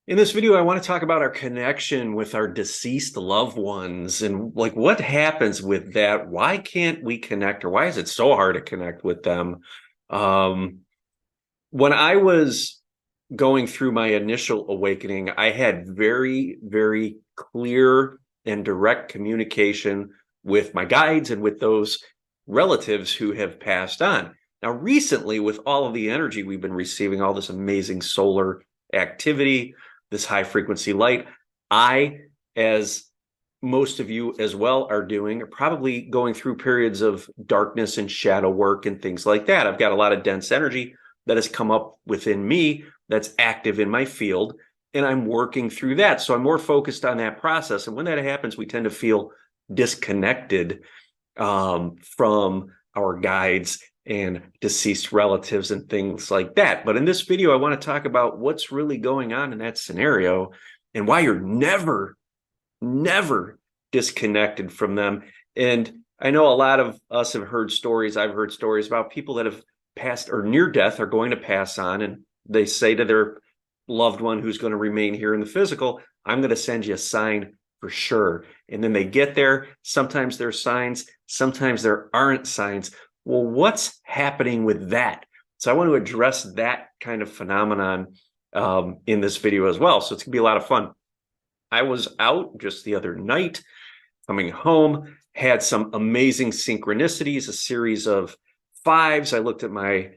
In this video, I want to talk about our connection with our deceased loved ones and like what happens with that. Why can't we connect, or why is it so hard to connect with them? Um, when I was going through my initial awakening, I had very, very clear and direct communication with my guides and with those relatives who have passed on. Now, recently, with all of the energy we've been receiving, all this amazing solar activity, this high frequency light, I, as most of you as well are doing, are probably going through periods of darkness and shadow work and things like that. I've got a lot of dense energy that has come up within me that's active in my field, and I'm working through that. So I'm more focused on that process. And when that happens, we tend to feel disconnected from our guides and deceased relatives and things like that. But in this video, I want to talk about what's really going on in that scenario and why you're never disconnected from them. And I know a lot of us have heard stories. I've heard stories about people that have passed or near death are going to pass on, and they say to their loved one who's going to remain here in the physical, I'm going to send you a sign for sure. And then they get there. Sometimes there's signs, sometimes there aren't signs. Well, what's happening with that? So I want to address that kind of phenomenon in this video as well. So it's gonna be a lot of fun. I was out just the other night, coming home, had some amazing synchronicities, a series of fives. I looked at my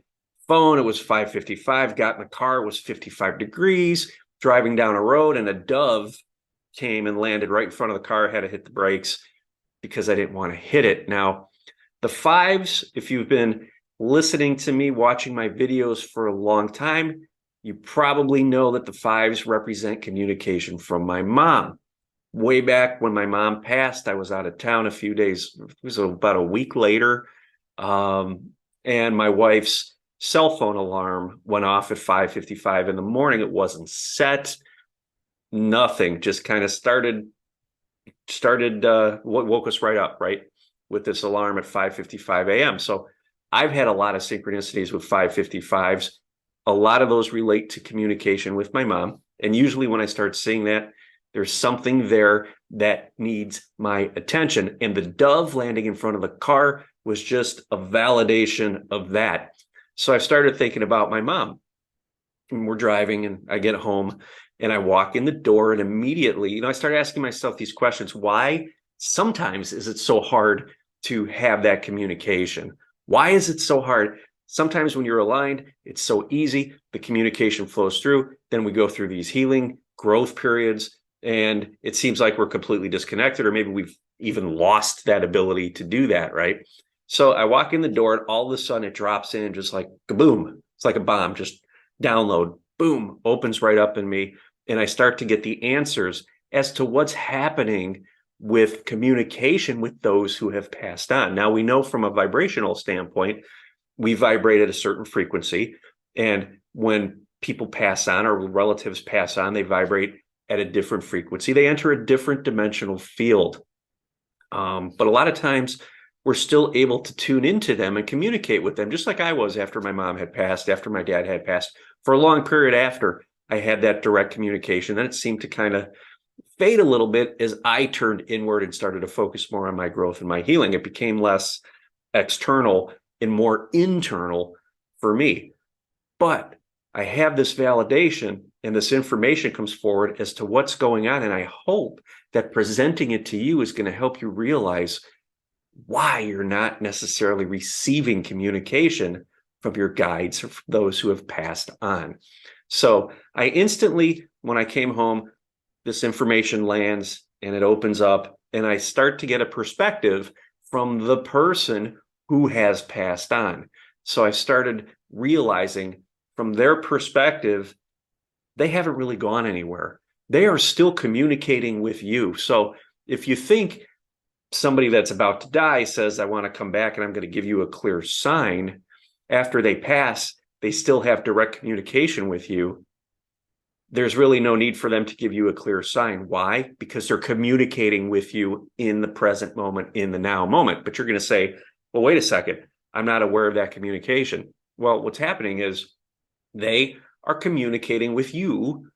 phone, it was 5:55, got in the car, it was 55 degrees, driving down a road, and a dove came and landed right in front of the car. I had to hit the brakes because I didn't want to hit it. Now, the fives, if you've been listening to me, watching my videos for a long time, you probably know that the fives represent communication from my mom. Way back when my mom passed, I was out of town a few days, it was about a week later, and my wife's cell phone alarm went off at 5:55 in the morning. It wasn't set, nothing, just kind of started what woke us right up, right, with this alarm at 5:55 a.m. So I've had a lot of synchronicities with 5:55s. A lot of those relate to communication with my mom. And usually when I start seeing that, there's something there that needs my attention. And the dove landing in front of the car was just a validation of that. So I started thinking about my mom. And we're driving, and I get home and I walk in the door, and immediately, I started asking myself these questions. Why sometimes is it so hard to have that communication? Why is it so hard? Sometimes when you're aligned, it's so easy. The communication flows through. Then we go through these healing growth periods, and it seems like we're completely disconnected, or maybe we've even lost that ability to do that, right? So I walk in the door, and all of a sudden it drops in just like kaboom. It's like a bomb, just download, boom, opens right up in me. And I start to get the answers as to what's happening with communication with those who have passed on. Now, we know from a vibrational standpoint, we vibrate at a certain frequency. And when people pass on or relatives pass on, they vibrate at a different frequency. They enter a different dimensional field. But a lot of times we're still able to tune into them and communicate with them, just like I was after my mom had passed, after my dad had passed. For a long period after, I had that direct communication. Then it seemed to kind of fade a little bit as I turned inward and started to focus more on my growth and my healing. It became less external and more internal for me. But I have this validation, and this information comes forward as to what's going on. And I hope that presenting it to you is going to help you realize why you're not necessarily receiving communication from your guides or from those who have passed on. So I instantly, when I came home, this information lands and it opens up, and I start to get a perspective from the person who has passed on. So I started realizing from their perspective, they haven't really gone anywhere. They are still communicating with you. So if you think somebody that's about to die says, I want to come back and I'm going to give you a clear sign, after they pass, they still have direct communication with you. There's really no need for them to give you a clear sign. Why? Because they're communicating with you in the present moment, in the now moment. But you're going to say, well, wait a second, I'm not aware of that communication. Well, what's happening is they are communicating with you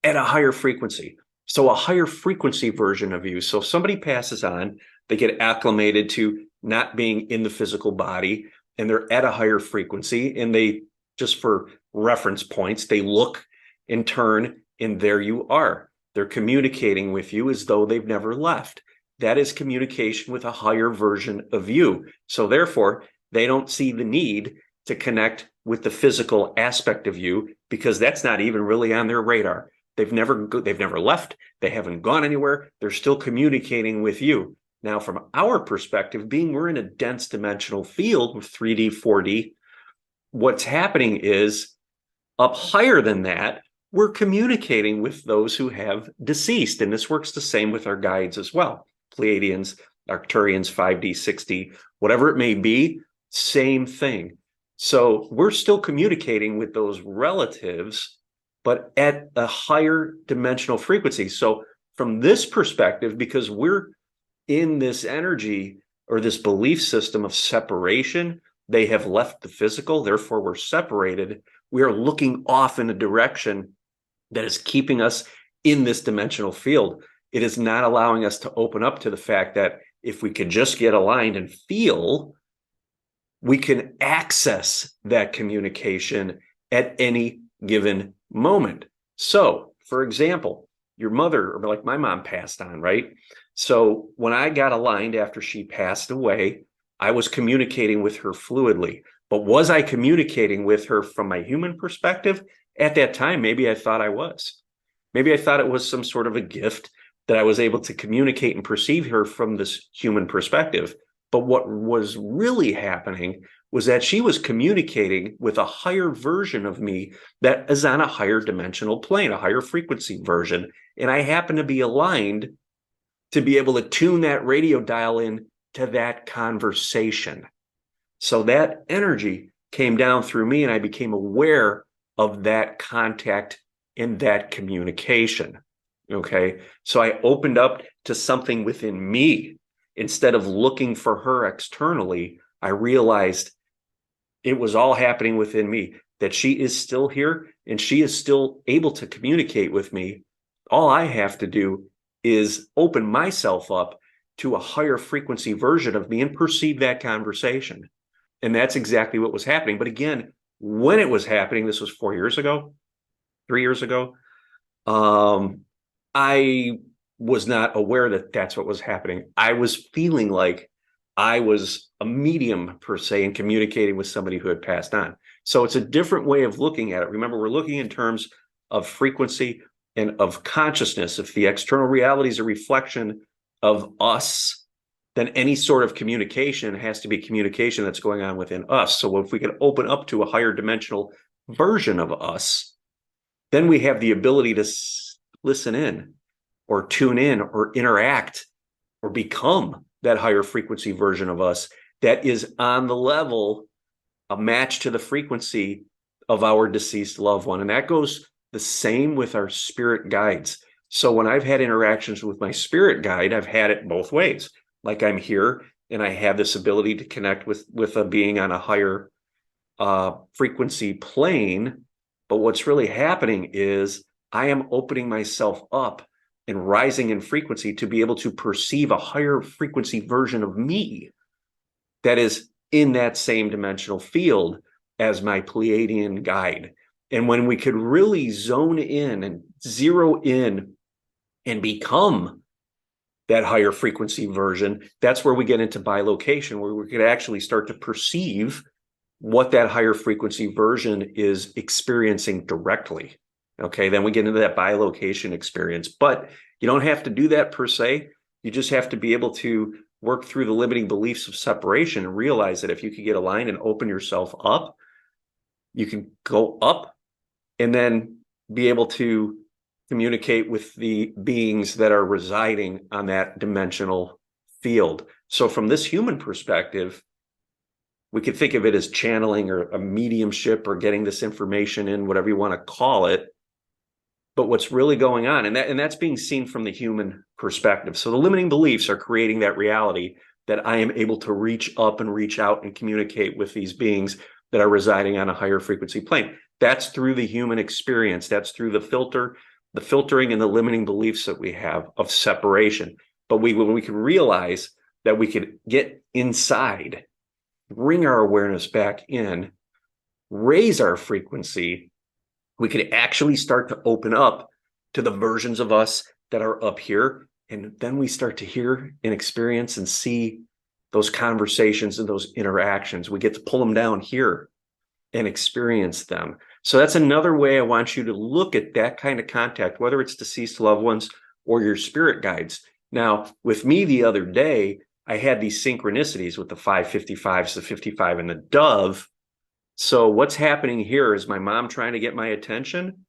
at a higher frequency. So a higher frequency version of you. So if somebody passes on, they get acclimated to not being in the physical body, and they're at a higher frequency, and they, just for reference points, they look and turn, and there you are. They're communicating with you as though they've never left. That is communication with a higher version of you. So therefore, they don't see the need to connect with the physical aspect of you, because that's not even really on their radar. They've never left. They haven't gone anywhere. They're still communicating with you. Now, from our perspective, being we're in a dense dimensional field with 3D, 4D, what's happening is up higher than that, we're communicating with those who have deceased. And this works the same with our guides as well. Pleiadians, Arcturians, 5D, 6D, whatever it may be, same thing. So we're still communicating with those relatives, but at a higher dimensional frequency. So from this perspective, because we're in this energy or this belief system of separation, they have left the physical, therefore we're separated. We are looking off in a direction that is keeping us in this dimensional field. It is not allowing us to open up to the fact that if we could just get aligned and feel, we can access that communication at any given moment. So, for example, your mother, or like my mom passed on, right? So when I got aligned after she passed away, I was communicating with her fluidly. But was I communicating with her from my human perspective? At that time, maybe I thought I was. Maybe I thought it was some sort of a gift that I was able to communicate and perceive her from this human perspective. But what was really happening was that she was communicating with a higher version of me that is on a higher dimensional plane, a higher frequency version. And I happen to be aligned to be able to tune that radio dial in to that conversation. So that energy came down through me, and I became aware of that contact and that communication. Okay. So I opened up to something within me. Instead of looking for her externally, I realized it was all happening within me, that she is still here and she is still able to communicate with me. All I have to do is open myself up to a higher frequency version of me and perceive that conversation. And that's exactly what was happening. But again, when it was happening, this was 4 years ago, 3 years ago, I was not aware that that's what was happening. I was feeling like I was a medium per se in communicating with somebody who had passed on. So it's a different way of looking at it. Remember, we're looking in terms of frequency and of consciousness. If the external reality is a reflection of us, then any sort of communication has to be communication that's going on within us. So if we can open up to a higher dimensional version of us, then we have the ability to listen in or tune in or interact or become that higher frequency version of us that is on the level, a match to the frequency of our deceased loved one. And that goes the same with our spirit guides. So when I've had interactions with my spirit guide, I've had it both ways. Like I'm here and I have this ability to connect with a being on a higher frequency plane. But what's really happening is I am opening myself up and rising in frequency to be able to perceive a higher frequency version of me that is in that same dimensional field as my Pleiadian guide. And when we could really zone in and zero in and become that higher frequency version, that's where we get into bilocation, where we could actually start to perceive what that higher frequency version is experiencing directly. Okay, then we get into that bilocation experience. But you don't have to do that per se. You just have to be able to work through the limiting beliefs of separation and realize that if you could get aligned and open yourself up, you can go up and then be able to communicate with the beings that are residing on that dimensional field. So from this human perspective, we could think of it as channeling or a mediumship or getting this information in, whatever you want to call it. But what's really going on, and that's being seen from the human perspective. So the limiting beliefs are creating that reality that I am able to reach up and reach out and communicate with these beings that are residing on a higher frequency plane. That's through the human experience. That's through the filter the filtering and the limiting beliefs that we have of separation. But when we can realize that we could get inside, bring our awareness back in, raise our frequency, we could actually start to open up to the versions of us that are up here. And then we start to hear and experience and see those conversations and those interactions. We get to pull them down here and experience them. So that's another way I want you to look at that kind of contact, whether it's deceased loved ones or your spirit guides. Now, with me the other day, I had these synchronicities with the 555s, the 55, and the dove. So what's happening here? Is my mom trying to get my attention?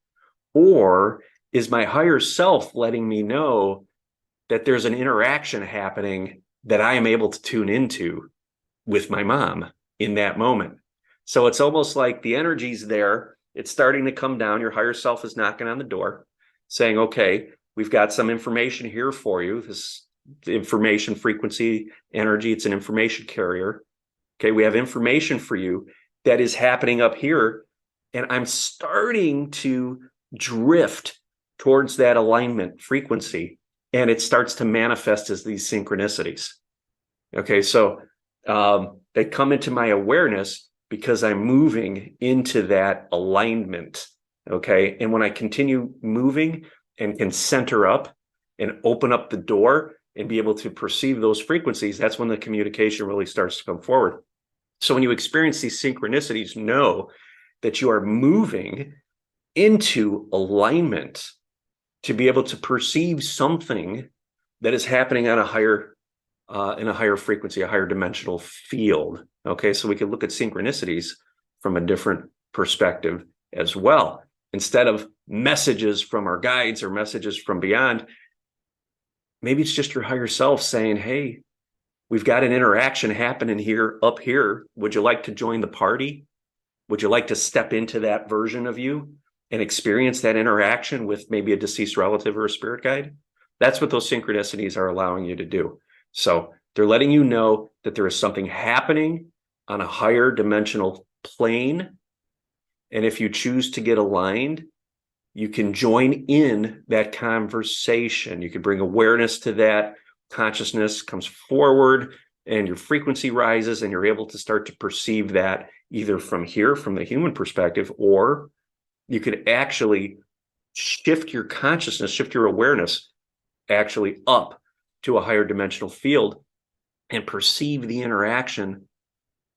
Or is my higher self letting me know that there's an interaction happening that I am able to tune into with my mom in that moment? So it's almost like the energy's there. It's starting to come down. Your higher self is knocking on the door saying, okay, we've got some information here for you. This information, frequency, energy, it's an information carrier. Okay, we have information for you that is happening up here. And I'm starting to drift towards that alignment frequency. And it starts to manifest as these synchronicities. Okay, so they come into my awareness because I'm moving into that alignment. Okay, and when I continue moving and can center up and open up the door and be able to perceive those frequencies, that's when the communication really starts to come forward. So when you experience these synchronicities, know that you are moving into alignment to be able to perceive something that is happening on a higher in a higher frequency, a higher dimensional field. Okay, so we can look at synchronicities from a different perspective as well. Instead of messages from our guides or messages from beyond, maybe it's just your higher self saying, hey, we've got an interaction happening here, up here. Would you like to join the party? Would you like to step into that version of you and experience that interaction with maybe a deceased relative or a spirit guide? That's what those synchronicities are allowing you to do. So they're letting you know that there is something happening on a higher dimensional plane. And if you choose to get aligned, you can join in that conversation. You can bring awareness to that. Consciousness comes forward and your frequency rises and you're able to start to perceive that either from here, from the human perspective, or you could actually shift your consciousness, shift your awareness actually up to a higher dimensional field and perceive the interaction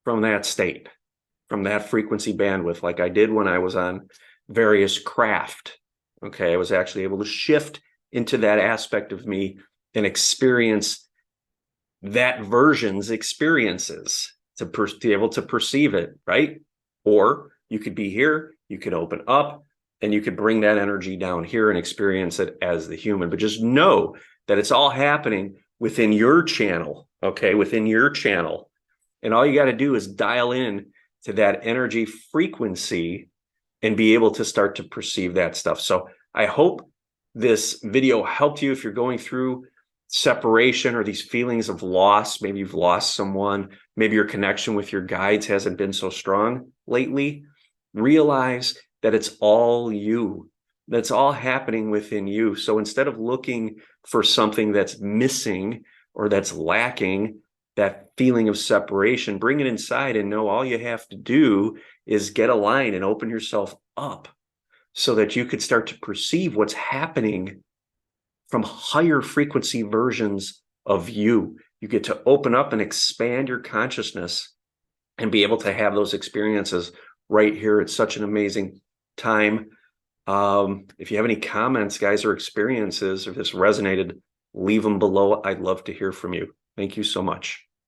from that state, from that frequency bandwidth, like I did when I was on various craft. Okay, I was actually able to shift into that aspect of me and experience that version's experiences to be able to perceive it, right? Or you could be here, you could open up, and you could bring that energy down here and experience it as the human. But just know that it's all happening within your channel, okay? Within your channel. And all you got to do is dial in to that energy frequency and be able to start to perceive that stuff. So I hope this video helped you if you're going through separation or these feelings of loss. Maybe you've lost someone. Maybe your connection with your guides hasn't been so strong lately. Realize that it's all you. That's all happening within you. So instead of looking for something that's missing or that's lacking, that feeling of separation, bring it inside and know all you have to do is get aligned and open yourself up so that you could start to perceive what's happening from higher frequency versions of you. You get to open up and expand your consciousness and be able to have those experiences right here. It's such an amazing time. If you have any comments, guys, or experiences, or if this resonated, leave them below. I'd love to hear from you. Thank you so much.